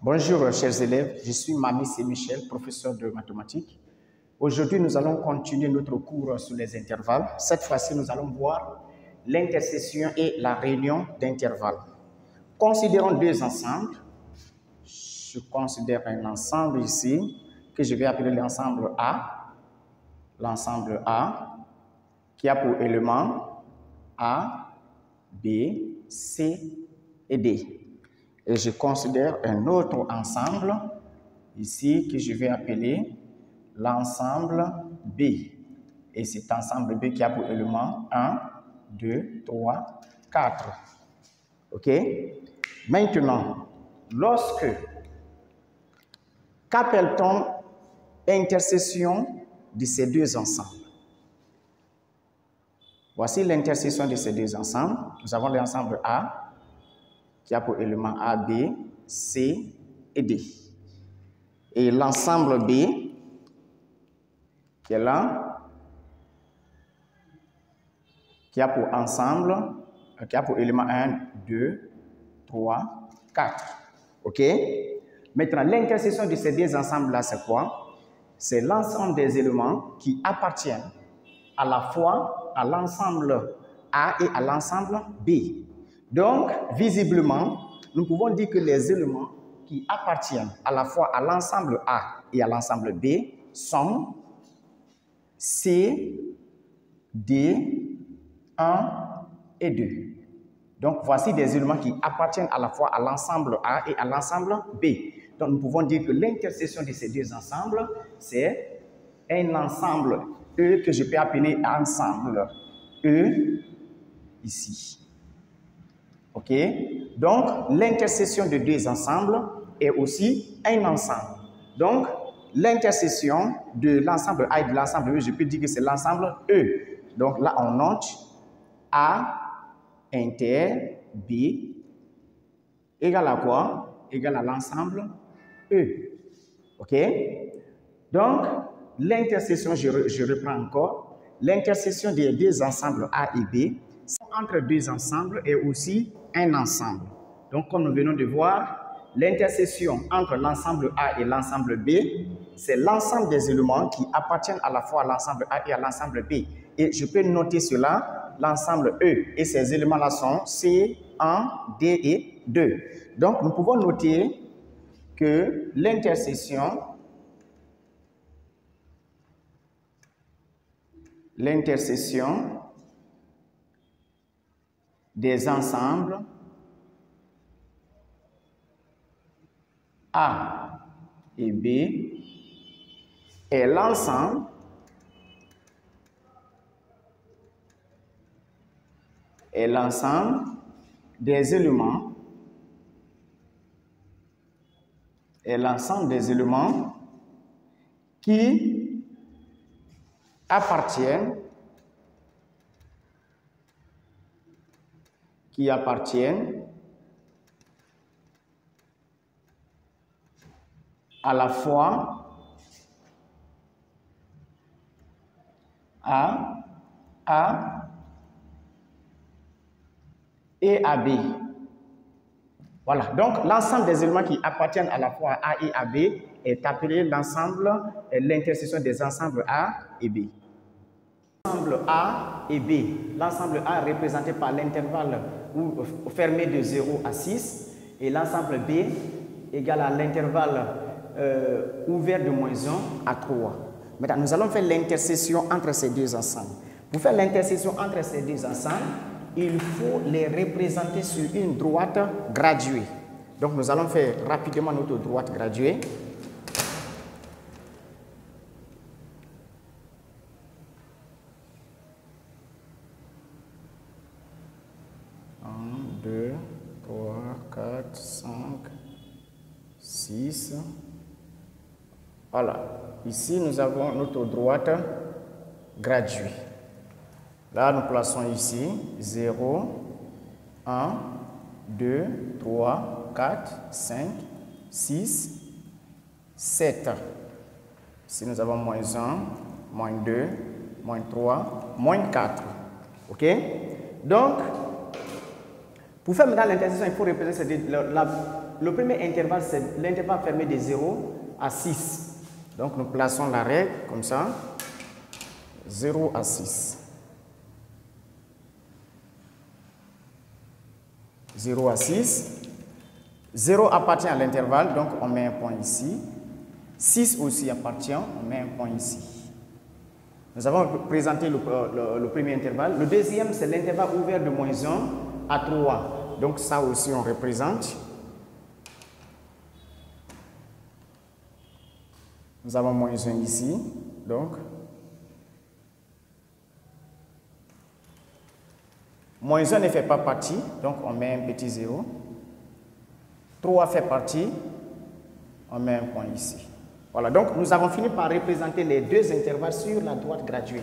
Bonjour chers élèves, je suis Mami C. Michel, professeur de mathématiques. Aujourd'hui, nous allons continuer notre cours sur les intervalles. Cette fois-ci, nous allons voir l'intersection et la réunion d'intervalles. Considérons deux ensembles. Je considère un ensemble ici que je vais appeler l'ensemble A. L'ensemble A qui a pour éléments A, B, C et D. Et je considère un autre ensemble ici que je vais appeler l'ensemble B. Et cet ensemble B qui a pour éléments 1, 2, 3, 4. OK? Maintenant, qu'appelle-t-on intersection de ces deux ensembles? Voici l'intersection de ces deux ensembles. Nous avons l'ensemble A qui a pour éléments A, B, C et D. Et l'ensemble B qui est là, qui a pour ensemble, qui a pour éléments 1, 2, 3, 4. OK? Maintenant, l'intersection de ces deux ensembles-là, c'est quoi? C'est l'ensemble des éléments qui appartiennent à la fois à l'ensemble A et à l'ensemble B. Donc, visiblement, nous pouvons dire que les éléments qui appartiennent à la fois à l'ensemble A et à l'ensemble B sont C, D, 1 et 2. Donc, voici des éléments qui appartiennent à la fois à l'ensemble A et à l'ensemble B. Donc, nous pouvons dire que l'intersection de ces deux ensembles, c'est un ensemble E que je peux appeler ensemble E ici. OK? Donc, l'intersection de deux ensembles est aussi un ensemble. Donc, l'intersection de l'ensemble A et de l'ensemble E, je peux dire que c'est l'ensemble E. Donc, là, on note A inter B égale à quoi? Égale à l'ensemble E. OK? Donc, l'intersection, je reprends encore, l'intersection des deux ensembles A et B, entre deux ensembles est aussi un ensemble. Donc, comme nous venons de voir, l'intersection entre l'ensemble A et l'ensemble B, c'est l'ensemble des éléments qui appartiennent à la fois à l'ensemble A et à l'ensemble B. Et je peux noter cela, l'ensemble E. Et ces éléments-là sont C, 1, D et 2. Donc, nous pouvons noter que l'intersection des ensembles A et B est l'ensemble des éléments qui appartiennent à la fois à A et à B. Voilà, donc l'ensemble des éléments qui appartiennent à la fois à A et à B est appelé l'intersection des ensembles A et B. L'ensemble A et B, l'ensemble A représenté par l'intervalle fermé de 0 à 6 et l'ensemble B égal à l'intervalle ouvert de moins 1 à 3. Maintenant, nous allons faire l'intersection entre ces deux ensembles. Pour faire l'intersection entre ces deux ensembles, il faut les représenter sur une droite graduée. Donc, nous allons faire rapidement notre droite graduée. Un, 2, 3, 4, 5, 6. Voilà. Ici, nous avons notre droite graduée. Là, nous plaçons ici 0, 1, 2, 3, 4, 5, 6, 7. Ici, nous avons moins 1, moins 2, moins 3, moins 4. OK? Donc, pour faire maintenant l'intersection, il faut représenter le premier intervalle, c'est l'intervalle fermé de 0 à 6. Donc, nous plaçons la règle comme ça. 0 à 6. 0 à 6. 0 appartient à l'intervalle, donc on met un point ici. 6 aussi appartient, on met un point ici. Nous avons présenté le premier intervalle. Le deuxième, c'est l'intervalle ouvert de moins 1 à 3. Donc ça aussi, on représente. Nous avons moins 1 ici. Donc, moins 1 ne fait pas partie, donc on met un petit 0. 3 fait partie, on met un point ici. Voilà, donc nous avons fini par représenter les deux intervalles sur la droite graduée.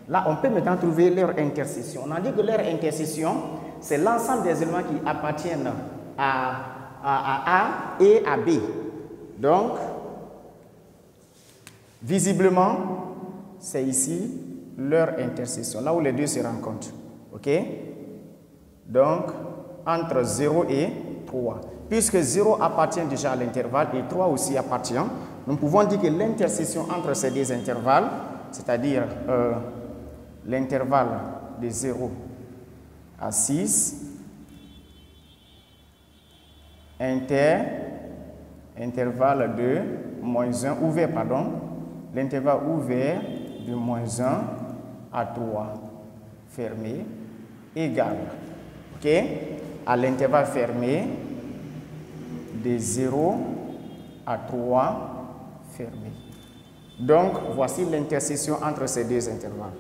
Là, on peut maintenant trouver leur intersection. On a dit que leur intersection, c'est l'ensemble des éléments qui appartiennent à A et à B. Donc, visiblement, c'est ici leur intersection, là où les deux se rencontrent. OK? Donc, entre 0 et 3. Puisque 0 appartient déjà à l'intervalle et 3 aussi appartient, nous pouvons dire que l'intersection entre ces deux intervalles, c'est-à-dire l'intervalle de 0 à 6, intervalle de moins 1, ouvert, pardon, l'intervalle ouvert de moins 1 à 3, fermé, égal, ok, à l'intervalle fermé de 0 à 3, fermé. Donc, voici l'intersection entre ces deux intervalles.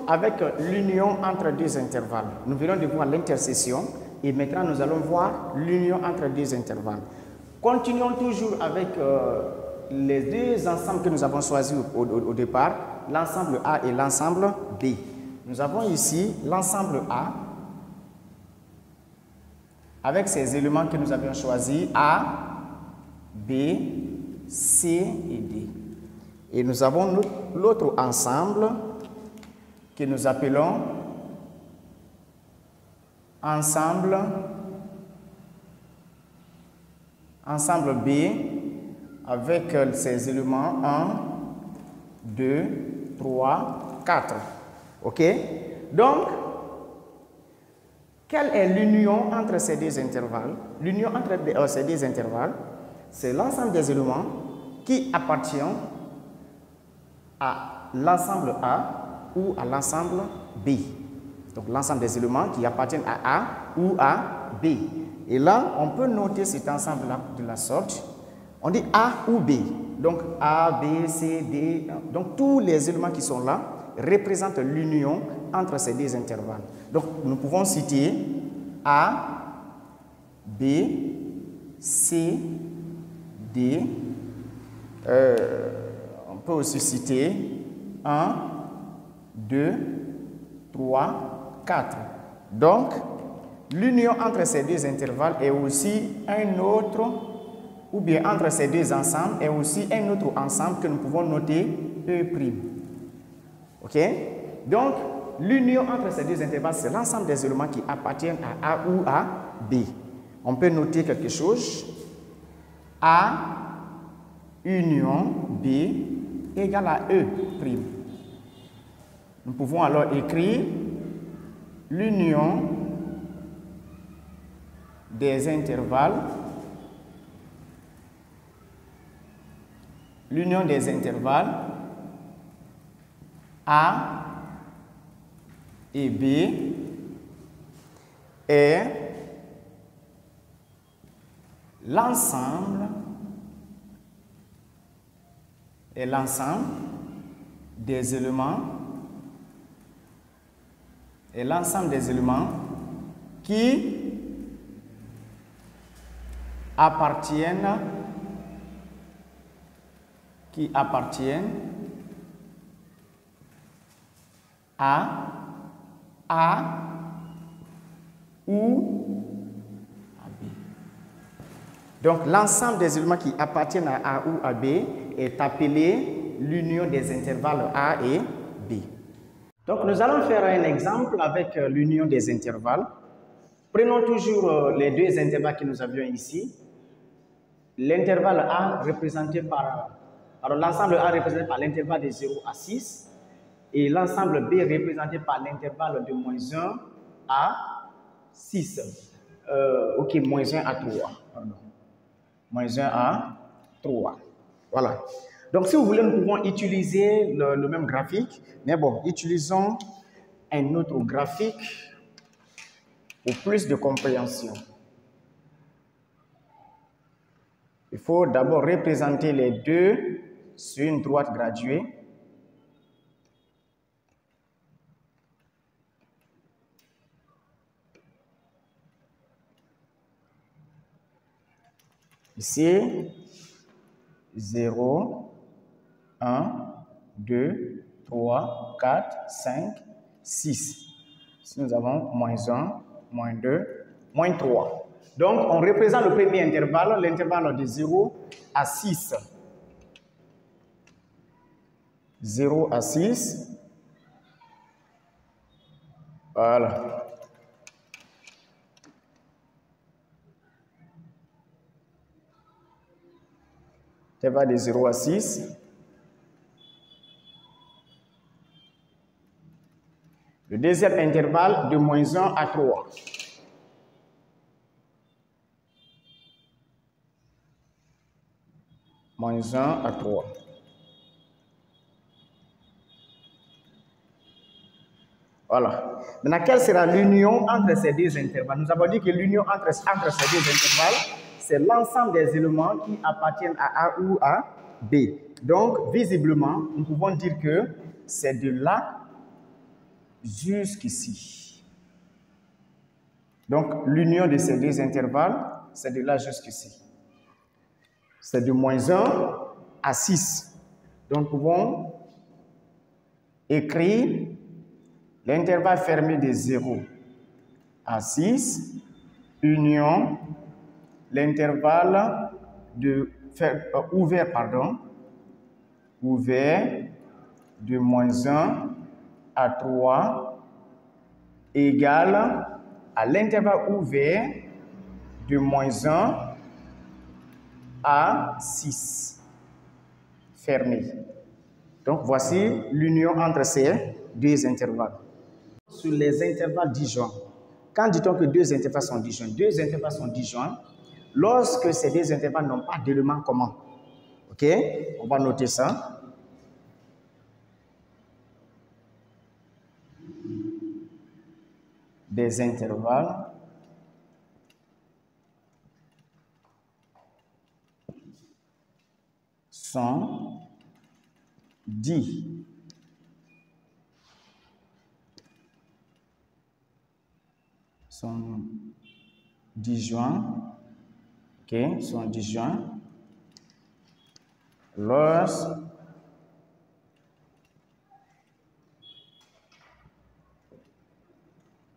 Avec l'union entre deux intervalles, nous venons de voir l'intersection et maintenant nous allons voir l'union entre deux intervalles. Continuons toujours avec les deux ensembles que nous avons choisis au départ, l'ensemble A et l'ensemble B. Nous avons ici l'ensemble A avec ces éléments que nous avions choisis, A, B, C et D. Et nous avons l'autre ensemble que nous appelons ensemble B avec ces éléments 1, 2, 3, 4. OK? Donc, quelle est l'union entre ces deux intervalles? L'union entre ces deux intervalles, c'est l'ensemble des éléments qui appartiennent à l'ensemble A ou à l'ensemble B. Donc, l'ensemble des éléments qui appartiennent à A ou à B. Et là, on peut noter cet ensemble-là de la sorte. On dit A ou B. Donc, A, B, C, D. Donc, tous les éléments qui sont là représentent l'union entre ces deux intervalles. Donc, nous pouvons citer A, B, C, D. On peut aussi citer 1, 2, 3, 4. Donc, l'union entre ces deux intervalles est aussi un autre, ou bien entre ces deux ensembles, est aussi un autre ensemble que nous pouvons noter E'. OK? Donc, l'union entre ces deux intervalles, c'est l'ensemble des éléments qui appartiennent à A ou à B. On peut noter quelque chose. A union B égale à E'. Nous pouvons alors écrire l'union des intervalles, A et B est l'ensemble des éléments qui appartiennent à A ou à B. Donc, l'ensemble des éléments qui appartiennent à A ou à B est appelé l'union des intervalles A et B. Donc, nous allons faire un exemple avec l'union des intervalles. Prenons toujours les deux intervalles que nous avions ici. L'intervalle A représenté par... Alors, l'ensemble A représenté par l'intervalle de 0 à 6 et l'ensemble B représenté par l'intervalle de moins 1 à 6. Ok, moins 1 à 3. Pardon. Moins 1 à 3. Voilà. Donc, si vous voulez, nous pouvons utiliser le même graphique. Mais bon, utilisons un autre graphique pour plus de compréhension. Il faut d'abord représenter les deux sur une droite graduée. Ici, 0, 1, 2, 3, 4, 5, 6. Ici, nous avons moins 1, moins 2, moins 3. Donc, on représente le premier intervalle, l'intervalle de 0 à 6. 0 à 6. Voilà. Intervalle de 0 à 6. Le deuxième intervalle de moins 1 à 3. Moins 1 à 3. Voilà. Maintenant, quelle sera l'union entre ces deux intervalles? Nous avons dit que l'union entre ces deux intervalles, c'est l'ensemble des éléments qui appartiennent à A ou à B. Donc, visiblement, nous pouvons dire que c'est de là jusqu'ici. Donc, l'union de ces deux intervalles, c'est de là jusqu'ici. C'est de moins 1 à 6. Donc, nous pouvons écrire l'intervalle fermé de 0 à 6, union, l'intervalle ouvert de moins 1 à 3 égale à l'intervalle ouvert de moins 1 à 6, fermé. Donc, voici l'union entre ces deux intervalles. Sur les intervalles disjoints, quand dit-on que deux intervalles sont disjoints? Deux intervalles sont disjoints lorsque ces deux intervalles n'ont pas d'éléments communs. Ok? On va noter ça. Des intervalles sont disjoints. Sont disjoints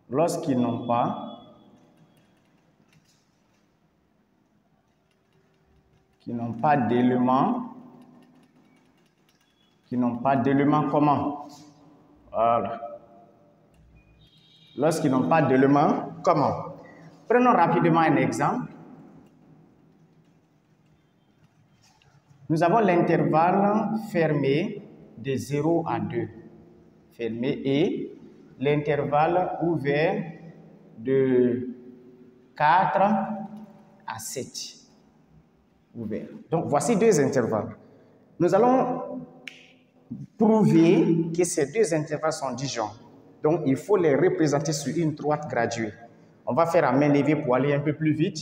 lorsqu'ils n'ont pas d'éléments communs. Voilà. Lorsqu'ils n'ont pas d'éléments communs. Prenons rapidement un exemple. Nous avons l'intervalle fermé de 0 à 2. Fermé et l'intervalle ouvert de 4 à 7. Ouvert. Donc, voici deux intervalles. Nous allons prouver que ces deux intervalles sont disjoints. Donc, il faut les représenter sur une droite graduée. On va faire à main levée pour aller un peu plus vite.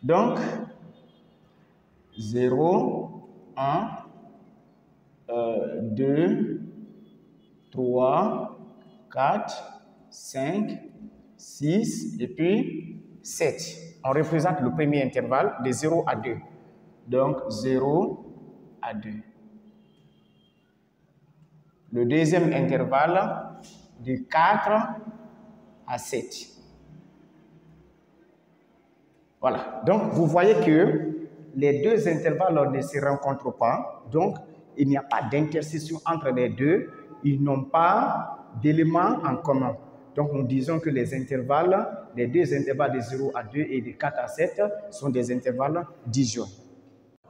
Donc, 0, 1, 2, 3, 4, 5, 6 et puis 7. On représente le premier intervalle de 0 à 2. Donc, 0 à 2. Le deuxième intervalle de 4 à 7. Voilà. Donc, vous voyez que les deux intervalles ne se rencontrent pas. Donc, il n'y a pas d'intersection entre les deux. Ils n'ont pas d'éléments en commun. Donc, nous disons que les intervalles, les deux intervalles de 0 à 2 et de 4 à 7 sont des intervalles disjoints.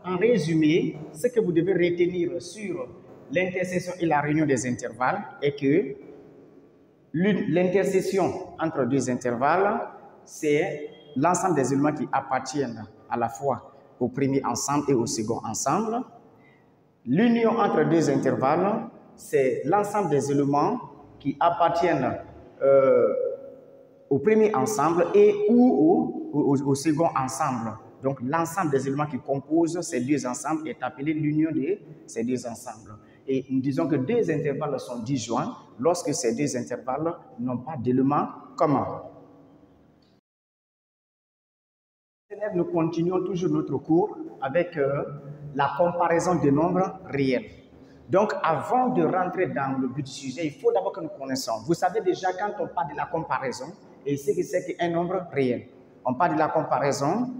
En résumé, ce que vous devez retenir sur l'intersection et la réunion des intervalles est que l'intersection entre deux intervalles, c'est l'ensemble des éléments qui appartiennent à la fois au premier ensemble et au second ensemble. L'union entre deux intervalles, c'est l'ensemble des éléments qui appartiennent au premier ensemble et ou au second ensemble. Donc, l'ensemble des éléments qui composent ces deux ensembles est appelé l'union de ces deux ensembles. Et nous disons que deux intervalles sont disjoints lorsque ces deux intervalles n'ont pas d'éléments communs. Nous continuons toujours notre cours avec la comparaison des nombres réels. Donc, avant de rentrer dans le but du sujet, il faut d'abord que nous connaissions. Vous savez déjà, quand on parle de la comparaison, et ce que c'est qu'un nombre réel. On parle de la comparaison,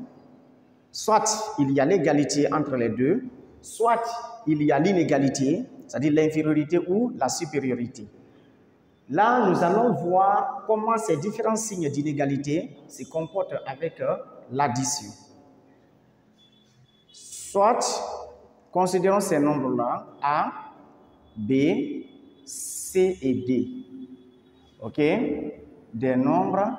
soit il y a l'égalité entre les deux, soit il y a l'inégalité, c'est-à-dire l'infériorité ou la supériorité. Là, nous allons voir comment ces différents signes d'inégalité se comportent avec l'addition. Soit, considérons ces nombres-là, A, B, C et D. OK? Des nombres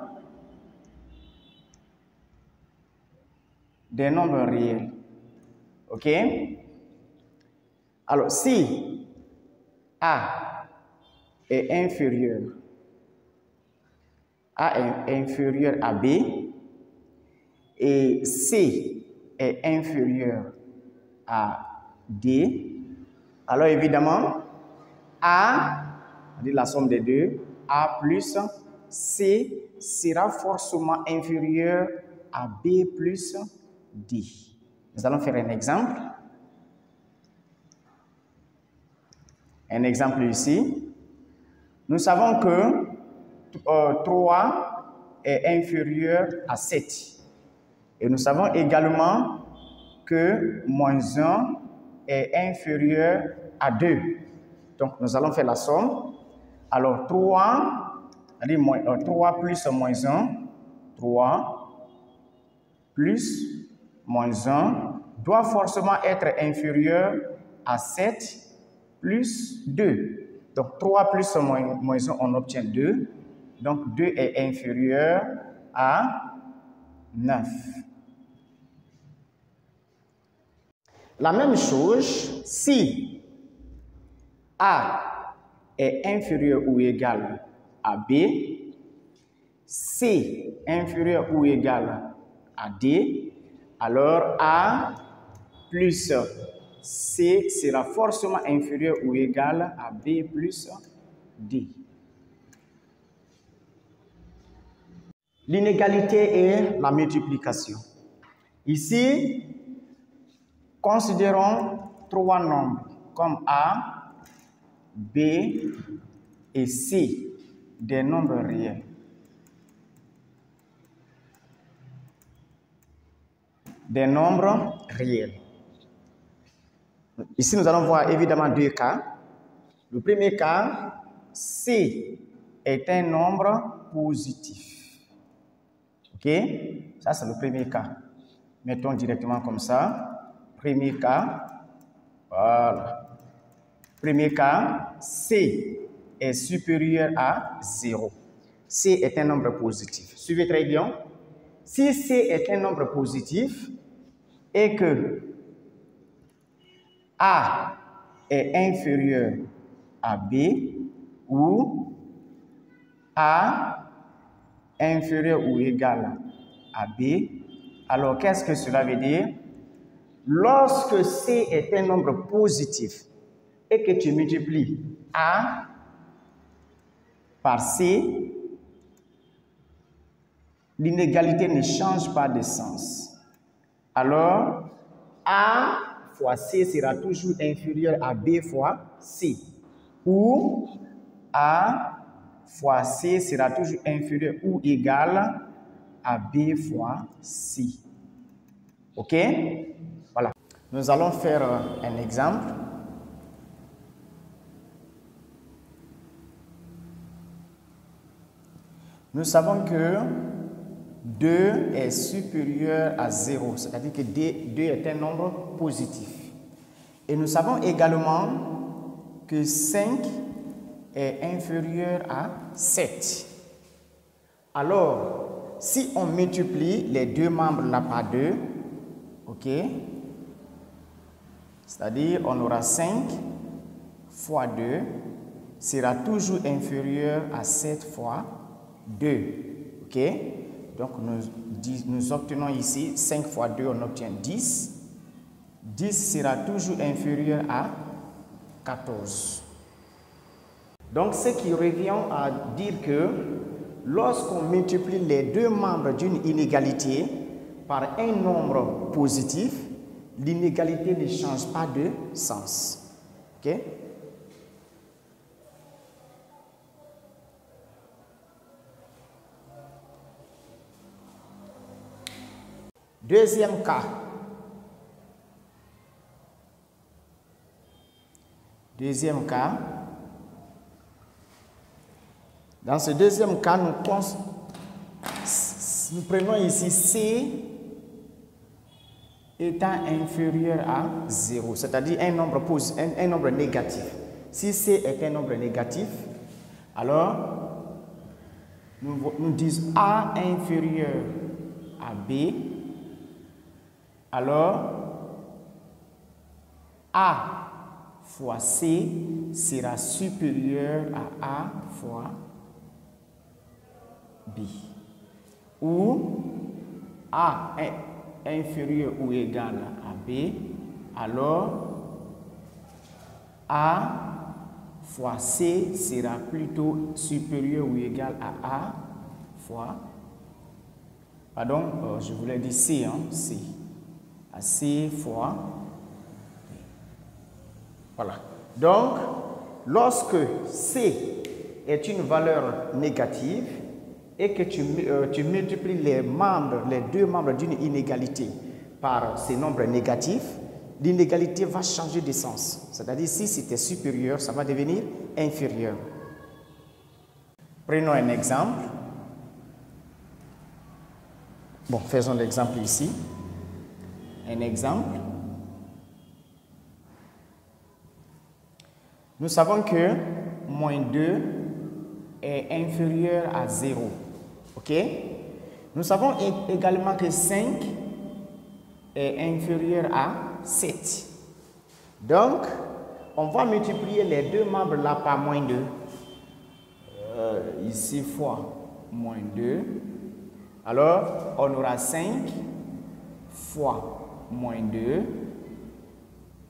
réels. OK? Alors, si A est inférieur à B et C est inférieur à D, alors évidemment, A, c'est-à-dire la somme des deux, A plus C sera forcément inférieur à B plus D. Nous allons faire un exemple. Un exemple ici. Nous savons que 3 est inférieur à 7. Et nous savons également que moins 1 est inférieur à 2. Donc, nous allons faire la somme. Alors, 3 plus moins 1, 3 plus moins 1 doit forcément être inférieur à 7 plus 2. Donc, 3 plus moins 1, on obtient 2. Donc, 2 est inférieur à 9. La même chose, si A est inférieur ou égal à B, C inférieur ou égal à D, alors A plus C sera forcément inférieur ou égal à B plus D. L'inégalité est la multiplication. Ici, considérons trois nombres comme A, B et C, des nombres réels. Des nombres réels. Ici, nous allons voir évidemment deux cas. Le premier cas, C est un nombre positif. OK? Ça, c'est le premier cas. Mettons directement comme ça. Premier cas. Voilà. Premier cas, C est supérieur à 0. C est un nombre positif. Suivez très bien. Si C est un nombre positif et que A est inférieur à B ou A inférieur ou égal à B, alors qu'est-ce que cela veut dire? Lorsque C est un nombre positif et que tu multiplies A par C, l'inégalité ne change pas de sens. Alors, A fois C sera toujours inférieur à B fois C. Ou A fois C sera toujours inférieur ou égal à B fois C. OK? Voilà. Nous allons faire un exemple. Nous savons que 2 est supérieur à 0, c'est-à-dire que 2 est un nombre positif. Et nous savons également que 5 est inférieur à 7. Alors, si on multiplie les deux membres là par 2, ok, c'est-à-dire on aura 5 fois 2 sera toujours inférieur à 7 fois 2, ok. Donc nous obtenons ici 5 fois 2, on obtient 10. 10 sera toujours inférieur à 14. Donc ce qui revient à dire que lorsqu'on multiplie les deux membres d'une inégalité par un nombre positif, l'inégalité ne change pas de sens. Ok? Deuxième cas. Deuxième cas. Dans ce deuxième cas, nous prenons ici C étant inférieur à 0, c'est-à-dire un nombre négatif. Si C est un nombre négatif, alors nous disons A inférieur à B, alors A fois C sera supérieur à A fois B. Ou A est inférieur ou égal à B, alors A fois C sera plutôt supérieur ou égal à A fois, pardon, je voulais dire C, C, à C fois, voilà. Donc, lorsque C est une valeur négative et que tu multiplies les deux membres d'une inégalité par ces nombres négatifs, l'inégalité va changer de sens. C'est-à-dire, si c'était supérieur, ça va devenir inférieur. Prenons un exemple. Bon, faisons l'exemple ici. Un exemple. Nous savons que moins 2 est inférieur à 0. Ok? Nous savons également que 5 est inférieur à 7. Donc, on va multiplier les deux membres là par moins 2. Ici fois moins 2. Alors, on aura 5 fois moins 2.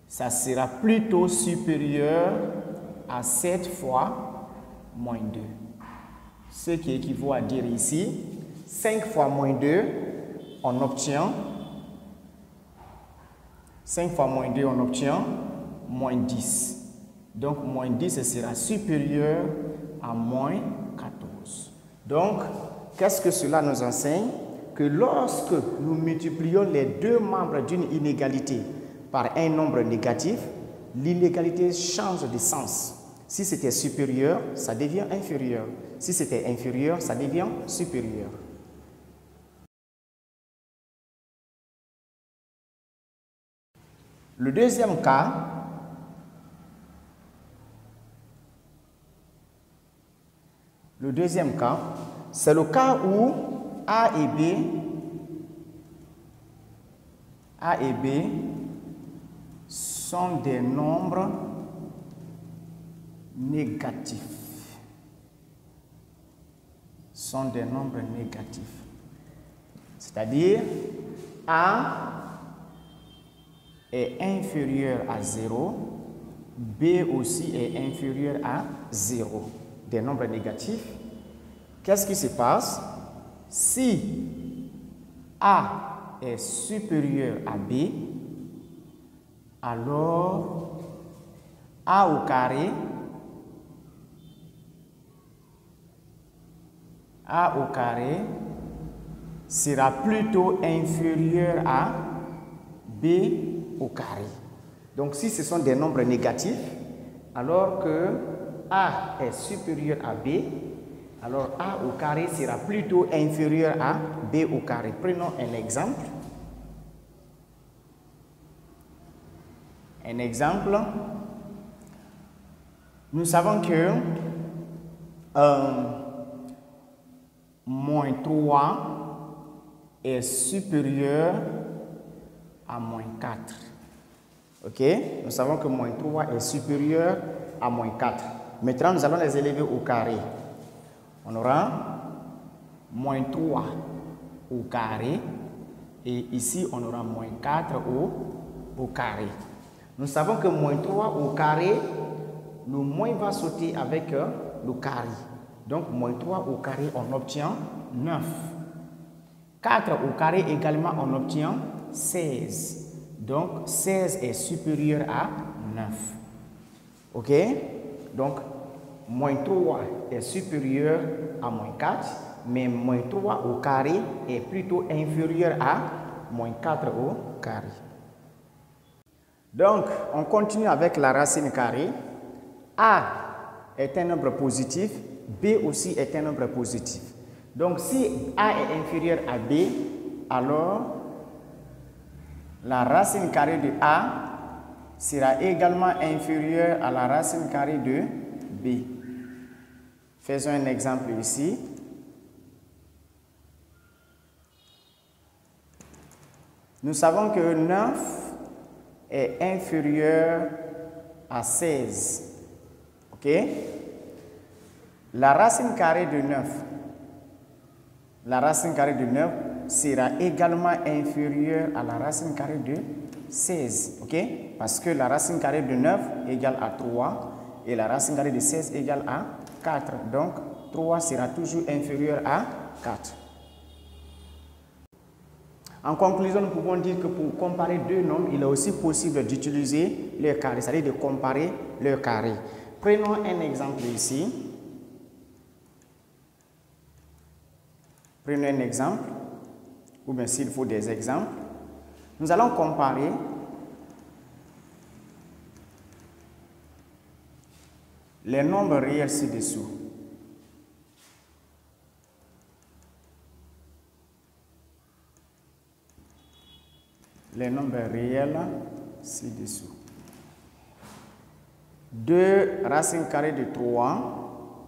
Ça sera plutôt supérieur à 7 fois moins 2. Ce qui équivaut à dire ici, 5 fois moins 2, on obtient 5 fois moins 2, on obtient moins 10. Donc, moins 10 sera supérieur à moins 14. Donc, qu'est-ce que cela nous enseigne? Que lorsque nous multiplions les deux membres d'une inégalité par un nombre négatif, l'inégalité change de sens. Si c'était supérieur, ça devient inférieur. Si c'était inférieur, ça devient supérieur. Le deuxième cas, c'est le cas où A et B sont des nombres négatifs. C'est-à-dire, A est inférieur à 0, B aussi est inférieur à 0. Des nombres négatifs. Qu'est-ce qui se passe? Si A est supérieur à B, alors A au carré sera plutôt inférieur à B au carré. Donc si ce sont des nombres négatifs, alors que A est supérieur à B, alors A au carré sera plutôt inférieur à B au carré. Prenons un exemple. Un exemple. Nous savons que moins 3 est supérieur à moins 4. Ok? Nous savons que moins 3 est supérieur à moins 4. Maintenant, nous allons les élever au carré. On aura moins 3 au carré et ici, on aura moins 4 au carré. Nous savons que moins 3 au carré, le moins va sauter avec le carré. Donc, moins 3 au carré, on obtient 9. 4 au carré également, on obtient 16. Donc, 16 est supérieur à 9. Ok? Donc, moins 3 est supérieur à moins 4, mais moins 3 au carré est plutôt inférieur à moins 4 au carré. Donc, on continue avec la racine carrée. A est un nombre positif, B aussi est un nombre positif. Donc, si A est inférieur à B, alors la racine carrée de A sera également inférieure à la racine carrée de B. Faisons un exemple ici. Nous savons que 9 est inférieur à 16. OK? La racine carrée de 9 sera également inférieure à la racine carrée de 16. OK? Parce que la racine carrée de 9 égale à 3 et la racine carrée de 16 égale à 4. Donc, 3 sera toujours inférieur à 4. En conclusion, nous pouvons dire que pour comparer deux nombres, il est aussi possible d'utiliser leur carré, c'est-à-dire de comparer leur carré. Prenons un exemple ici. Prenons un exemple, ou bien s'il faut des exemples. Nous allons comparer les nombres réels ci-dessous. Les nombres réels ci-dessous. 2 racine carrée de 3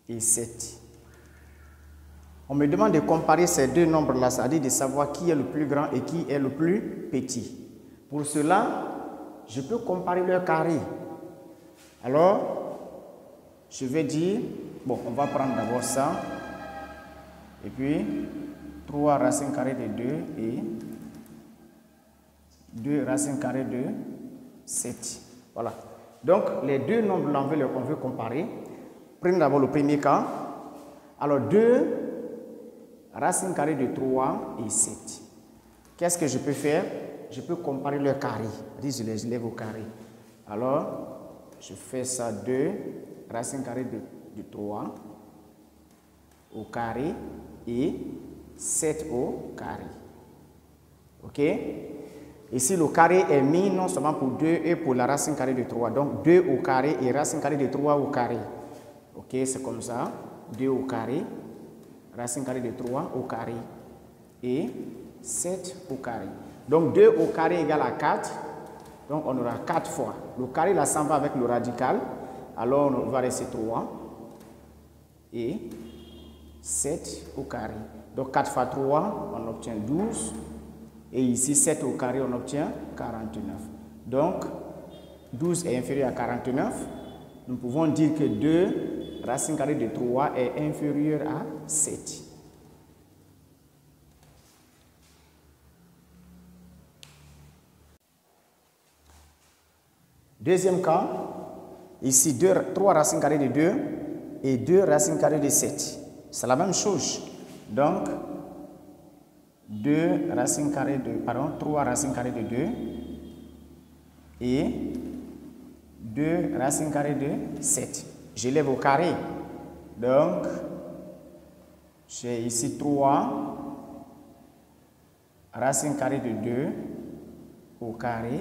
et 7. On me demande de comparer ces deux nombres-là, c'est-à-dire de savoir qui est le plus grand et qui est le plus petit. Pour cela, je peux comparer leur carré. Alors, je vais dire, bon, on va prendre d'abord ça, et puis 3 racine carrée de 2 et 2 racine carrée de 7. Voilà. Donc, les deux nombres-là, on veut comparer. Prenons d'abord le premier cas. Alors, 2 racine carrée de 3 et 7. Qu'est-ce que je peux faire? Je peux comparer leur carré. Je les lève au carré. Alors, je fais ça 2 racine carrée de 3 au carré et 7 au carré. OK? Ici, le carré est mis non seulement pour 2 et pour la racine carrée de 3. Donc, 2 au carré et racine carrée de 3 au carré. OK, c'est comme ça. 2 au carré, racine carrée de 3 au carré et 7 au carré. Donc, 2 au carré égale à 4. Donc, on aura 4 fois. Le carré, là, s'en va avec le radical. Alors, on va rester 3 et 7 au carré. Donc, 4 fois 3, on obtient 12. Et ici, 7 au carré, on obtient 49. Donc, 12 est inférieur à 49. Nous pouvons dire que 2 racine carrée de 3 est inférieur à 7. Deuxième cas, ici 3 racine carrée de 2 et 2 racine carrée de 7. C'est la même chose. Donc, 3 racine carrée de 2 et 2 racine carrée de 7. Je lève au carré. Donc, j'ai ici 3 racine carrée de 2 au carré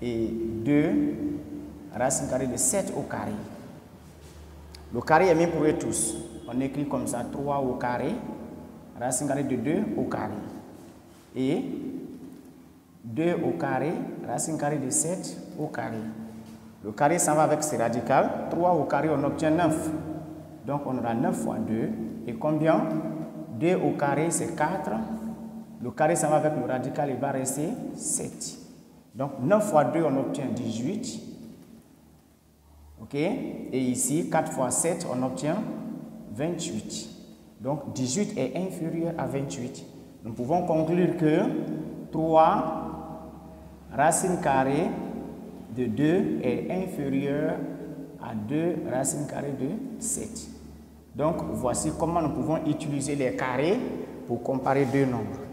et 2 racine carrée de 7 au carré. Le carré est mis pour eux tous. On écrit comme ça 3 au carré, racine carrée de 2 au carré. Et 2 au carré, racine carrée de 7 au carré. Le carré s'en va avec ses radicales. 3 au carré, on obtient 9. Donc on aura 9 fois 2. Et combien? 2 au carré, c'est 4. Le carré s'en va avec le radical, il va rester 7. Donc 9 fois 2, on obtient 18. Ok? Et ici, 4 fois 7, on obtient 28. Donc 18 est inférieur à 28. Nous pouvons conclure que 3 racine carrée de 2 est inférieur à 2 racine carrée de 7. Donc voici comment nous pouvons utiliser les carrés pour comparer deux nombres.